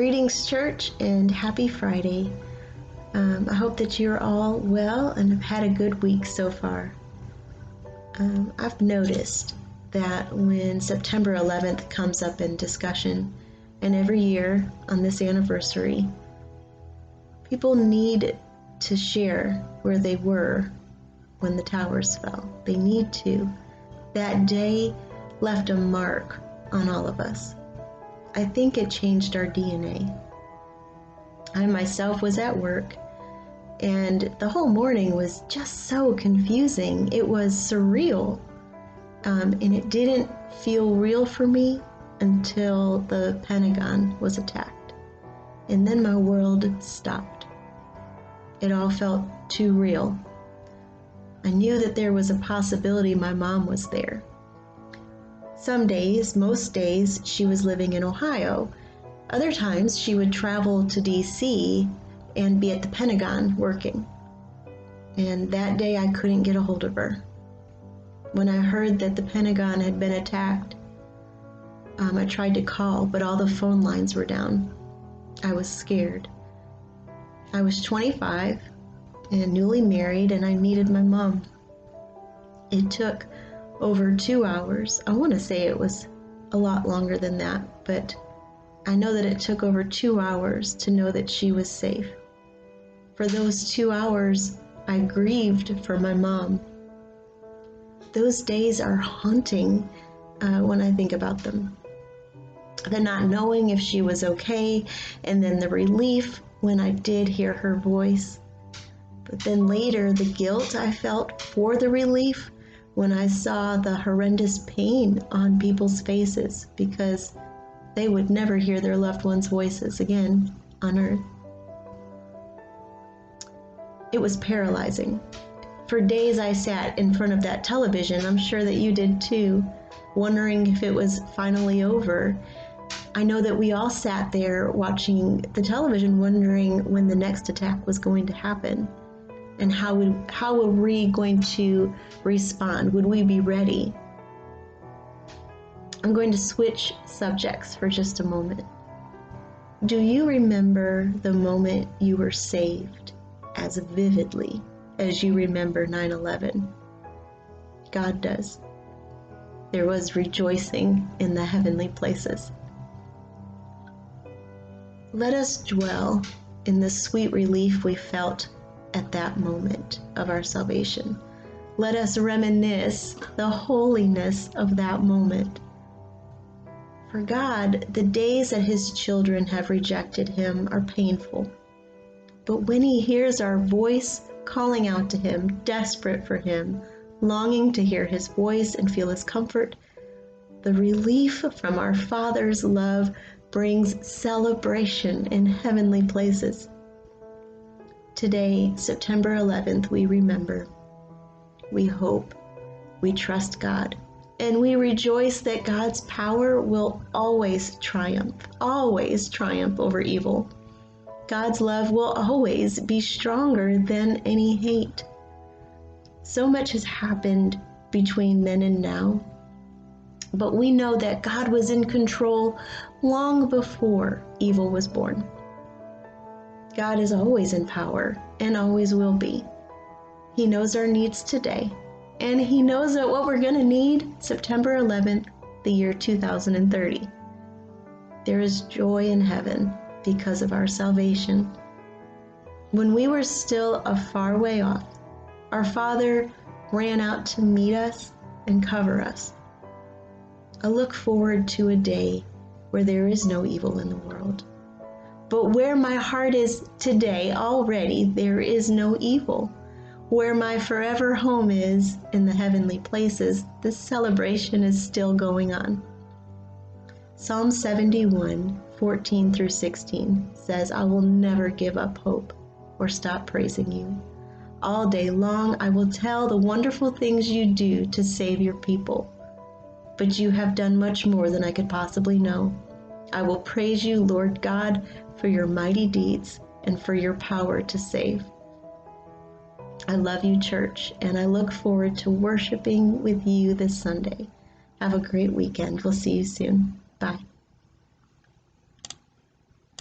Greetings, church, and happy Friday. I hope that you're all well and have had a good week so far. I've noticed that when September 11th comes up in discussion, and every year on this anniversary, people need to share where they were when the towers fell. They need to. That day left a mark on all of us. I think it changed our DNA. I myself was at work, and the whole morning was just so confusing. It was surreal, and it didn't feel real for me until the Pentagon was attacked. And then my world stopped. It all felt too real. I knew that there was a possibility my mom was there. Some days, most days, she was living in Ohio. Other times, she would travel to DC and be at the Pentagon working. And that day, I couldn't get a hold of her. When I heard that the Pentagon had been attacked, I tried to call, but all the phone lines were down. I was scared. I was 25 and newly married, and I needed my mom. It took over 2 hours. I want to say it was a lot longer than that, but I know that it took over 2 hours to know that she was safe. For those 2 hours, I grieved for my mom. Those days are haunting when I think about them. The not knowing if she was okay, and then the relief when I did hear her voice. But then later, the guilt I felt for the relief when I saw the horrendous pain on people's faces because they would never hear their loved ones' voices again on earth. It was paralyzing. For days I sat in front of that television, I'm sure that you did too, wondering if it was finally over. I know that we all sat there watching the television wondering when the next attack was going to happen. And how were we going to respond? Would we be ready? I'm going to switch subjects for just a moment. Do you remember the moment you were saved as vividly as you remember 9/11? God does. There was rejoicing in the heavenly places. Let us dwell in the sweet relief we felt at that moment of our salvation. Let us reminisce the holiness of that moment. For God, the days that His children have rejected Him are painful. But when He hears our voice calling out to Him, desperate for Him, longing to hear His voice and feel His comfort, the relief from our Father's love brings celebration in heavenly places. Today, September 11th, we remember, we hope, we trust God, and we rejoice that God's power will always triumph over evil. God's love will always be stronger than any hate. So much has happened between then and now, but we know that God was in control long before evil was born. God is always in power and always will be. He knows our needs today, and He knows that what we're going to need September 11th, the year 2030. There is joy in heaven because of our salvation. When we were still a far way off, our Father ran out to meet us and cover us. I look forward to a day where there is no evil in the world. But where my heart is today already, there is no evil. Where my forever home is, in the heavenly places, this celebration is still going on. Psalm 71, 14 through 16 says, I will never give up hope or stop praising you. All day long I will tell the wonderful things you do to save your people. But you have done much more than I could possibly know. I will praise you, Lord God, for your mighty deeds and for your power to save. I love you, church, and I look forward to worshiping with you this Sunday. Have a great weekend. We'll see you soon. Bye.